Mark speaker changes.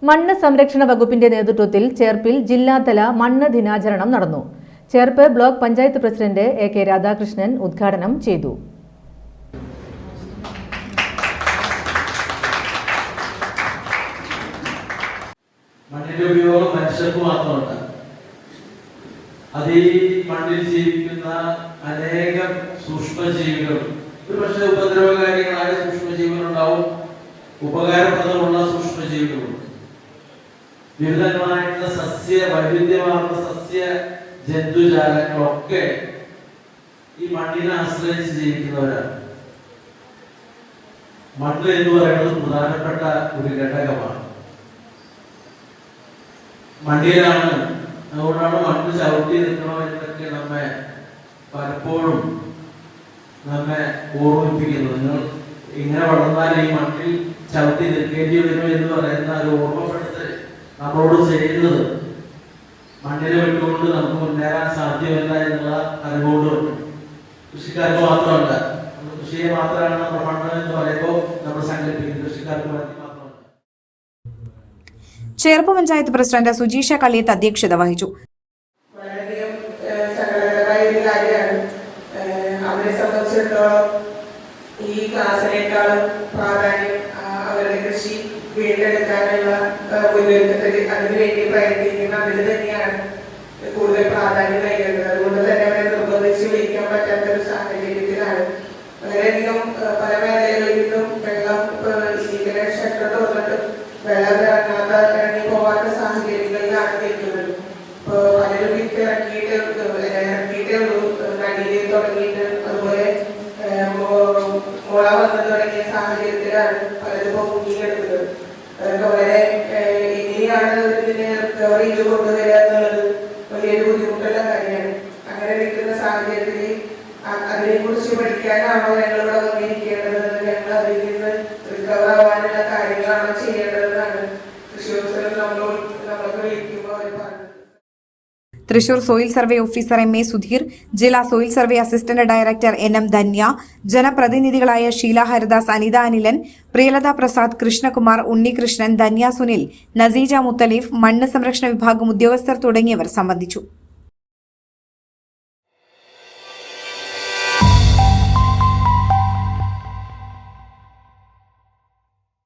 Speaker 1: മണ്ണ് സംരക്ഷണ വകുപ്പിന്റെ നേതൃത്വത്തിൽ ചേർപ്പിൽ ജില്ലാതല മണ്ണ് ദിനാചരണം നടന്നു. Cherpu block panchayat president AK Radhakrishnan ഉദ്ഘാടനം ചെയ്തു.
Speaker 2: മണ്ണിന്റെ ഉപയോഗം മനുഷ്യർക്ക് മാത്രമല്ല, അതിൽ മണ്ണിൽ ജീവിക്കുന്ന അനേകം സൂക്ഷ്മജീവികൾ, ഒരുപക്ഷെ ഉപദ്രവകാരികളായ സൂക്ഷ്മജീവികളുണ്ടാവും, ഉപകാരപ്രദമുള്ള സൂക്ഷ്മജീവികളുണ്ട്. വിവിധങ്ങളായിട്ടുള്ള വൈവിധ്യമാർന്ന സസ്യ ജന്തുജാലങ്ങളൊക്കെ ഈ മണ്ണിനെ ആശ്രയിച്ച് ജീവിക്കുന്നവരാണ്. മണ്ണ് എന്ന് പറയുന്നത് പ്രധാനപ്പെട്ട ഒരു ഘടകമാണ്. മണ്ണിലാണ്, അതുകൊണ്ടാണ് മണ്ണ് ചവിട്ടി നിൽക്കണം എന്നൊക്കെ നമ്മെ പലപ്പോഴും ഓർമ്മിപ്പിക്കുന്നത്. നിങ്ങൾ ഇങ്ങനെ വളർന്നാൽ ഈ മണ്ണിൽ ചവിട്ടി നിൽക്കേണ്ടി വരും എന്ന് പറയുന്ന ഒരു ഓർമ്മപ്പെടുത്തൽ നമ്മളോട് ചെയ്യുന്നത് മണ്ണിനെ വിട്ടുകൊണ്ട് നമുക്ക് മുന്നേറാൻ സാധ്യമല്ല എന്നുള്ള അറിവുകൊണ്ടുണ്ട്. കൃഷിക്കാർക്ക് മാത്രമല്ല, കൃഷിയെ മാത്രമാണ് നമ്മൾ മണ്ണ് എന്ന് പറയുമ്പോൾ നമ്മൾ സങ്കല്പിക്കുന്നത് കൃഷിക്കാർക്ക് വേണ്ടി മാത്രമല്ല.
Speaker 3: ചേർപ്പ് പഞ്ചായത്ത് പ്രസിഡന്റ് സുജീഷ കള്ളിയത്ത് അധ്യക്ഷത വഹിച്ചു.
Speaker 4: വളരെയധികം സങ്കടകരമായ ഒരു കാര്യമാണ്. അവരെ സംബന്ധിച്ചിടത്തോളം ഈ ക്ലാസിനേക്കാളും പ്രാധാന്യം അവരുടെ കൃഷി വീണ്ടെടുക്കാനുള്ള മുന്നൊരുക്കത്തിൽ അതിനുവേണ്ടി പ്രയത്നിക്കുന്ന അതിൽ തന്നെയാണ് കൂടുതൽ പ്രാധാന്യം നൽകുന്നത്. അതുകൊണ്ട് തന്നെ അവരെ നിർബന്ധിച്ച് വിളിക്കാൻ പറ്റാത്ത ഒരു സാഹചര്യത്തിലാണ്. വളരെയധികം പല മേഖലകളിൽ നിന്നും വെള്ളം ഷട്ടർ തുറന്നിട്ടും വെള്ളം ഇറങ്ങി പോവാത്ത സാഹചര്യങ്ങളിലാണ് നിൽക്കുന്നത്. ഇപ്പോൾ പലരും ഇറക്കിയിട്ടേ ഉള്ളൂ, നടിയിൽ തുടങ്ങിയിട്ട് അതുപോലെ മുള വന്നു തുടങ്ങിയ സാഹചര്യത്തിലാണ് പലരും മുങ്ങിയെടുക്കുന്നത്. അതൊക്കെ വളരെ എങ്ങനെയാണ് ഇതിനെ റിക്കവർ ചെയ്ത് കൊണ്ടുവരിക എന്നുള്ളത് വലിയൊരു ബുദ്ധിമുട്ടുള്ള കാര്യമാണ്. അങ്ങനെ നിൽക്കുന്ന സാഹചര്യത്തിൽ അതിനെ കുറിച്ച് പഠിക്കാനാണോ ഞങ്ങളിവിടെ വന്നിരിക്കേണ്ടത്, ഞങ്ങൾ അതിൽ നിന്ന് റിക്കവർ ആവാനുള്ള കാര്യങ്ങളാണോ ചെയ്യേണ്ടതെന്നാണ് കൃഷി ഓഫീസർ നമ്മളൊക്കെ വിളിക്കുമ്പോൾ അവർ പറഞ്ഞത്.
Speaker 3: Thrissur soil survey officer MA Sudheer, ജില്ലാ soil survey assistant director NM Dhanya, ജനപ്രതിനിധികളായ ഷീല ഹരിദാസ്, അനിത അനിലൻ, പ്രിയലത പ്രസാദ്, കൃഷ്ണകുമാർ, ഉണ്ണികൃഷ്ണൻ, ധന്യ സുനിൽ, നസീജ മുത്തലീഫ്, മണ്ണ് സംരക്ഷണ വിഭാഗം ഉദ്യോഗസ്ഥർ തുടങ്ങിയവർ സംബന്ധിച്ചു.